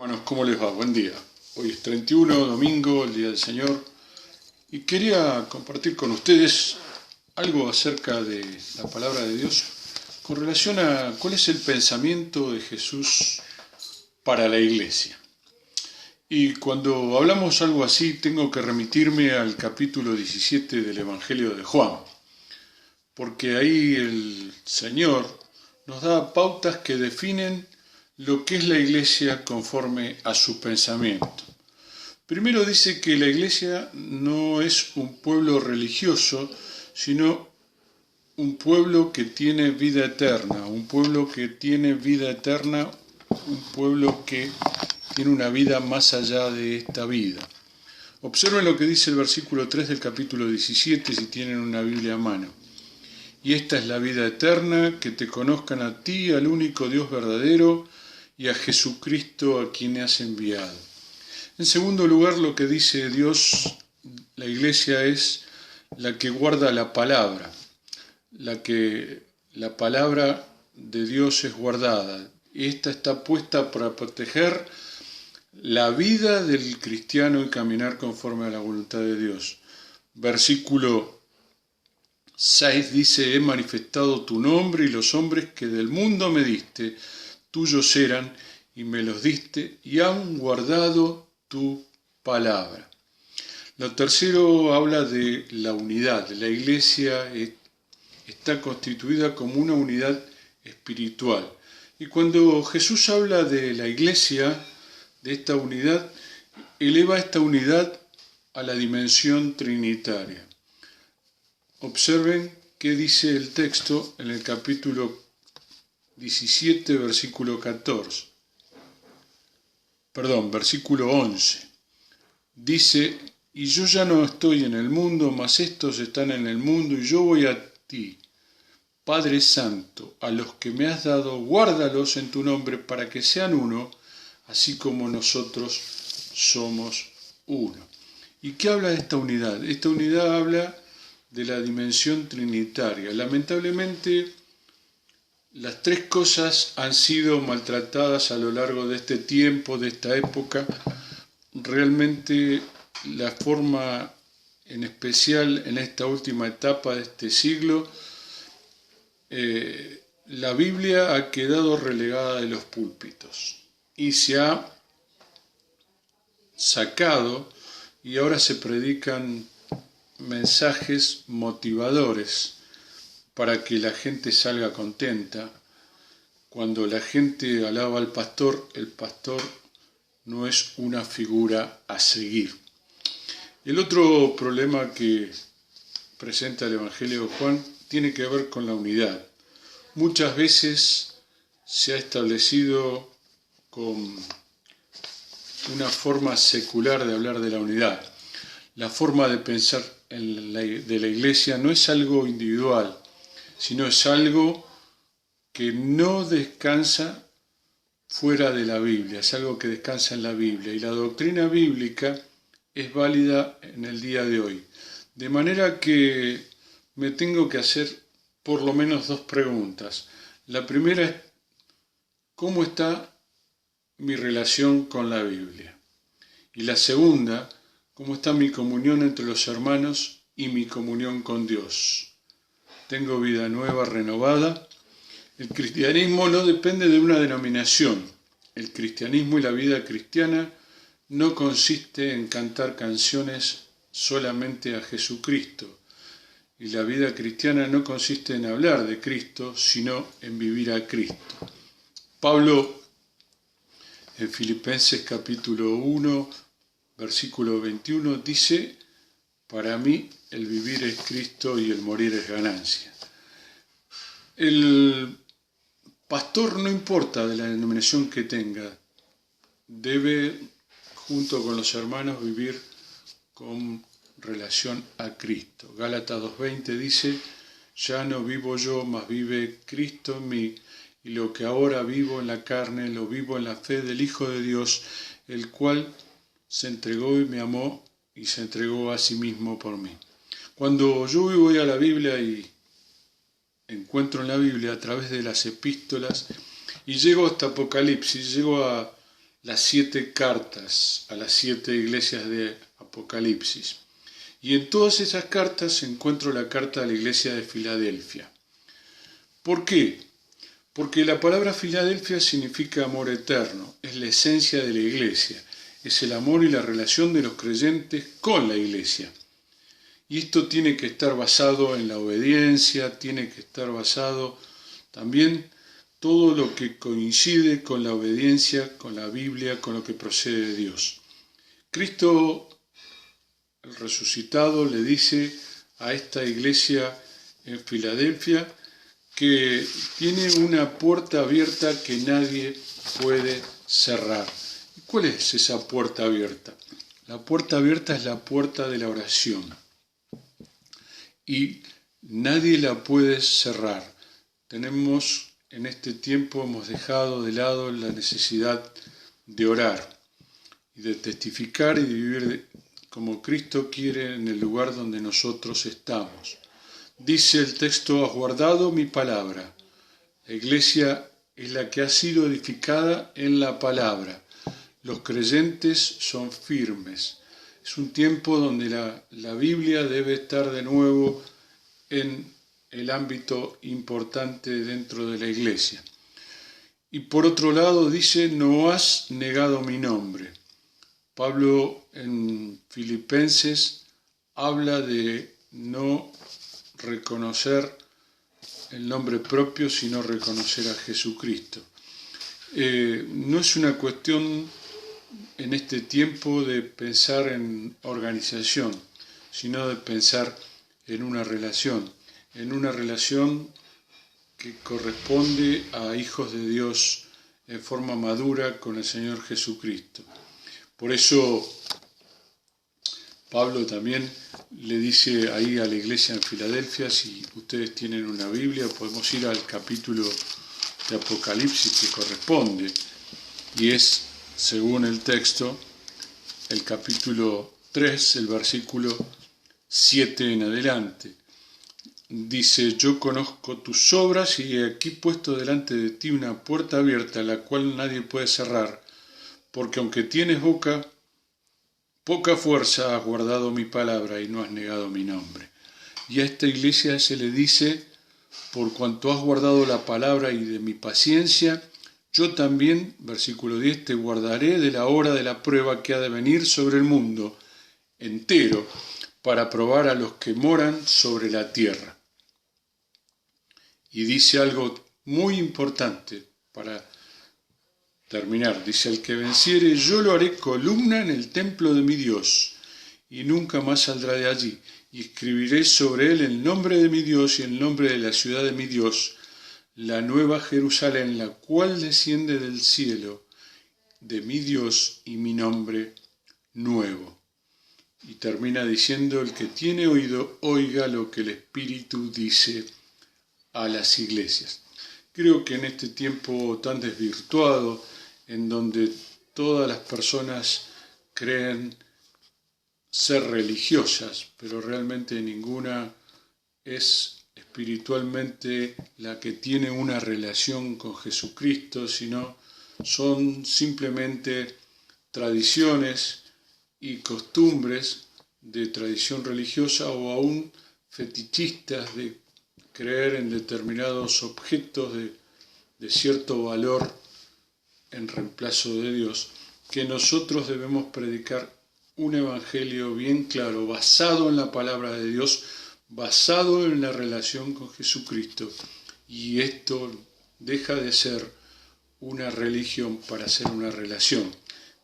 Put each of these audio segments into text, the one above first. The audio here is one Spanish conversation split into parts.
Hermanos, ¿cómo les va? Buen día. Hoy es 31, domingo, el Día del Señor, y quería compartir con ustedes algo acerca de la palabra de Dios con relación a cuál es el pensamiento de Jesús para la iglesia. Y cuando hablamos algo así, tengo que remitirme al capítulo 17 del Evangelio de Juan, porque ahí el Señor nos da pautas que definen lo que es la iglesia conforme a su pensamiento. Primero dice que la iglesia no es un pueblo religioso, sino un pueblo que tiene vida eterna, un pueblo que tiene vida eterna, un pueblo que tiene una vida más allá de esta vida. Observen lo que dice el versículo 3 del capítulo 17 si tienen una Biblia a mano. Y esta es la vida eterna, que te conozcan a ti, al único Dios verdadero, y a Jesucristo a quien has enviado. En segundo lugar, lo que dice Dios, la iglesia es la que guarda la palabra, la palabra de Dios es guardada. Y esta está puesta para proteger la vida del cristiano y caminar conforme a la voluntad de Dios. Versículo 6 dice, he manifestado tu nombre y los hombres que del mundo me diste, tuyos eran y me los diste y han guardado tu palabra. Lo tercero habla de la unidad. La iglesia está constituida como una unidad espiritual. Y cuando Jesús habla de la iglesia, de esta unidad, eleva esta unidad a la dimensión trinitaria. Observen qué dice el texto en el capítulo 17, versículo 14. Versículo 11. Dice, y yo ya no estoy en el mundo, mas estos están en el mundo, y yo voy a ti. Padre Santo, a los que me has dado, guárdalos en tu nombre para que sean uno, así como nosotros somos uno. ¿Y qué habla de esta unidad? Esta unidad habla de la dimensión trinitaria. Lamentablemente, las tres cosas han sido maltratadas a lo largo de este tiempo, de esta época. Realmente la forma, en especial en esta última etapa de este siglo, la Biblia ha quedado relegada de los púlpitos y se ha sacado y ahora se predican mensajes motivadores para que la gente salga contenta. Cuando la gente alaba al pastor, el pastor no es una figura a seguir. El otro problema que presenta el Evangelio de Juan tiene que ver con la unidad. Muchas veces se ha establecido con una forma secular de hablar de la unidad. La forma de pensar de la iglesia no es algo individual, sino es algo que no descansa fuera de la Biblia, es algo que descansa en la Biblia. Y la doctrina bíblica es válida en el día de hoy. De manera que me tengo que hacer por lo menos dos preguntas. La primera es, ¿cómo está mi relación con la Biblia? Y la segunda, ¿cómo está mi comunión entre los hermanos y mi comunión con Dios? Tengo vida nueva, renovada. El cristianismo no depende de una denominación. El cristianismo y la vida cristiana no consiste en cantar canciones solamente a Jesucristo. Y la vida cristiana no consiste en hablar de Cristo, sino en vivir a Cristo. Pablo, en Filipenses capítulo 1, versículo 21, dice, para mí el vivir es Cristo y el morir es ganancia. El pastor, no importa de la denominación que tenga, debe, junto con los hermanos, vivir con relación a Cristo. Gálatas 2:20 dice, ya no vivo yo, mas vive Cristo en mí, y lo que ahora vivo en la carne, lo vivo en la fe del Hijo de Dios, el cual se entregó y me amó y se entregó a sí mismo por mí. Cuando yo voy a la Biblia y encuentro en la Biblia a través de las epístolas y llego hasta Apocalipsis, llego a las 7 cartas a las 7 iglesias de Apocalipsis. Y en todas esas cartas encuentro la carta a la iglesia de Filadelfia. ¿Por qué? Porque la palabra Filadelfia significa amor eterno, es la esencia de la iglesia, es el amor y la relación de los creyentes con la iglesia. Y esto tiene que estar basado en la obediencia, tiene que estar basado también todo lo que coincide con la obediencia, con la Biblia, con lo que procede de Dios. Cristo, el resucitado, le dice a esta iglesia en Filadelfia que tiene una puerta abierta que nadie puede cerrar. ¿Y cuál es esa puerta abierta? La puerta abierta es la puerta de la oración. Y nadie la puede cerrar. En este tiempo hemos dejado de lado la necesidad de orar y de testificar y de vivir como Cristo quiere en el lugar donde nosotros estamos. Dice el texto: has guardado mi palabra. La iglesia es la que ha sido edificada en la palabra. Los creyentes son firmes. Es un tiempo donde la Biblia debe estar de nuevo en el ámbito importante dentro de la iglesia. Y por otro lado dice: no has negado mi nombre. Pablo en Filipenses habla de no reconocer el nombre propio, sino reconocer a Jesucristo. No es una cuestión en este tiempo de pensar en organización, sino de pensar en una relación que corresponde a hijos de Dios en forma madura con el Señor Jesucristo. Por eso Pablo también le dice ahí a la iglesia en Filadelfia, si ustedes tienen una Biblia, podemos ir al capítulo de Apocalipsis que corresponde, y es, según el texto, el capítulo 3, el versículo 7 en adelante. Dice: yo conozco tus obras y he aquí puesto delante de ti una puerta abierta, la cual nadie puede cerrar, porque aunque tienes poca fuerza, has guardado mi palabra y no has negado mi nombre. Y a esta iglesia se le dice: por cuanto has guardado la palabra y de mi paciencia, yo también, versículo 10, te guardaré de la hora de la prueba que ha de venir sobre el mundo entero, para probar a los que moran sobre la tierra. Y dice algo muy importante para terminar. Dice: el que venciere, yo lo haré columna en el templo de mi Dios, y nunca más saldrá de allí. Y escribiré sobre él el nombre de mi Dios y el nombre de la ciudad de mi Dios, la nueva Jerusalén, la cual desciende del cielo de mi Dios, y mi nombre nuevo. Y termina diciendo: el que tiene oído, oiga lo que el Espíritu dice a las iglesias. Creo que en este tiempo tan desvirtuado, en donde todas las personas creen ser religiosas, pero realmente ninguna es espiritualmente la que tiene una relación con Jesucristo, sino son simplemente tradiciones y costumbres de tradición religiosa, o aún fetichistas de creer en determinados objetos de cierto valor en reemplazo de Dios, que nosotros debemos predicar un evangelio bien claro, basado en la palabra de Dios, basado en la relación con Jesucristo. Y esto deja de ser una religión para ser una relación,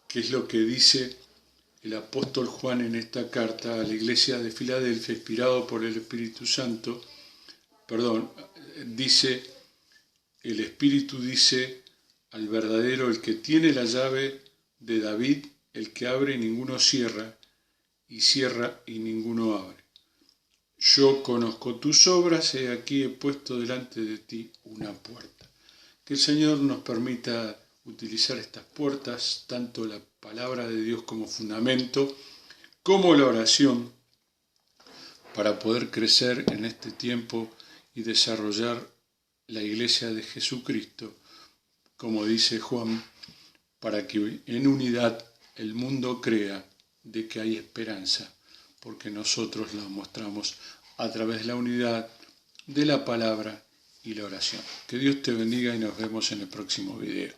que es lo que dice el apóstol Juan en esta carta a la iglesia de Filadelfia, inspirado por el Espíritu Santo. Dice, el Espíritu dice al verdadero: el que tiene la llave de David, el que abre y ninguno cierra, y cierra y ninguno abre. Yo conozco tus obras, y aquí he puesto delante de ti una puerta. Que el Señor nos permita utilizar estas puertas, tanto la palabra de Dios como fundamento, como la oración, para poder crecer en este tiempo y desarrollar la iglesia de Jesucristo, como dice Juan, para que en unidad el mundo crea de que hay esperanza, porque nosotros la mostramos a través de la unidad de la palabra y la oración. Que Dios te bendiga y nos vemos en el próximo video.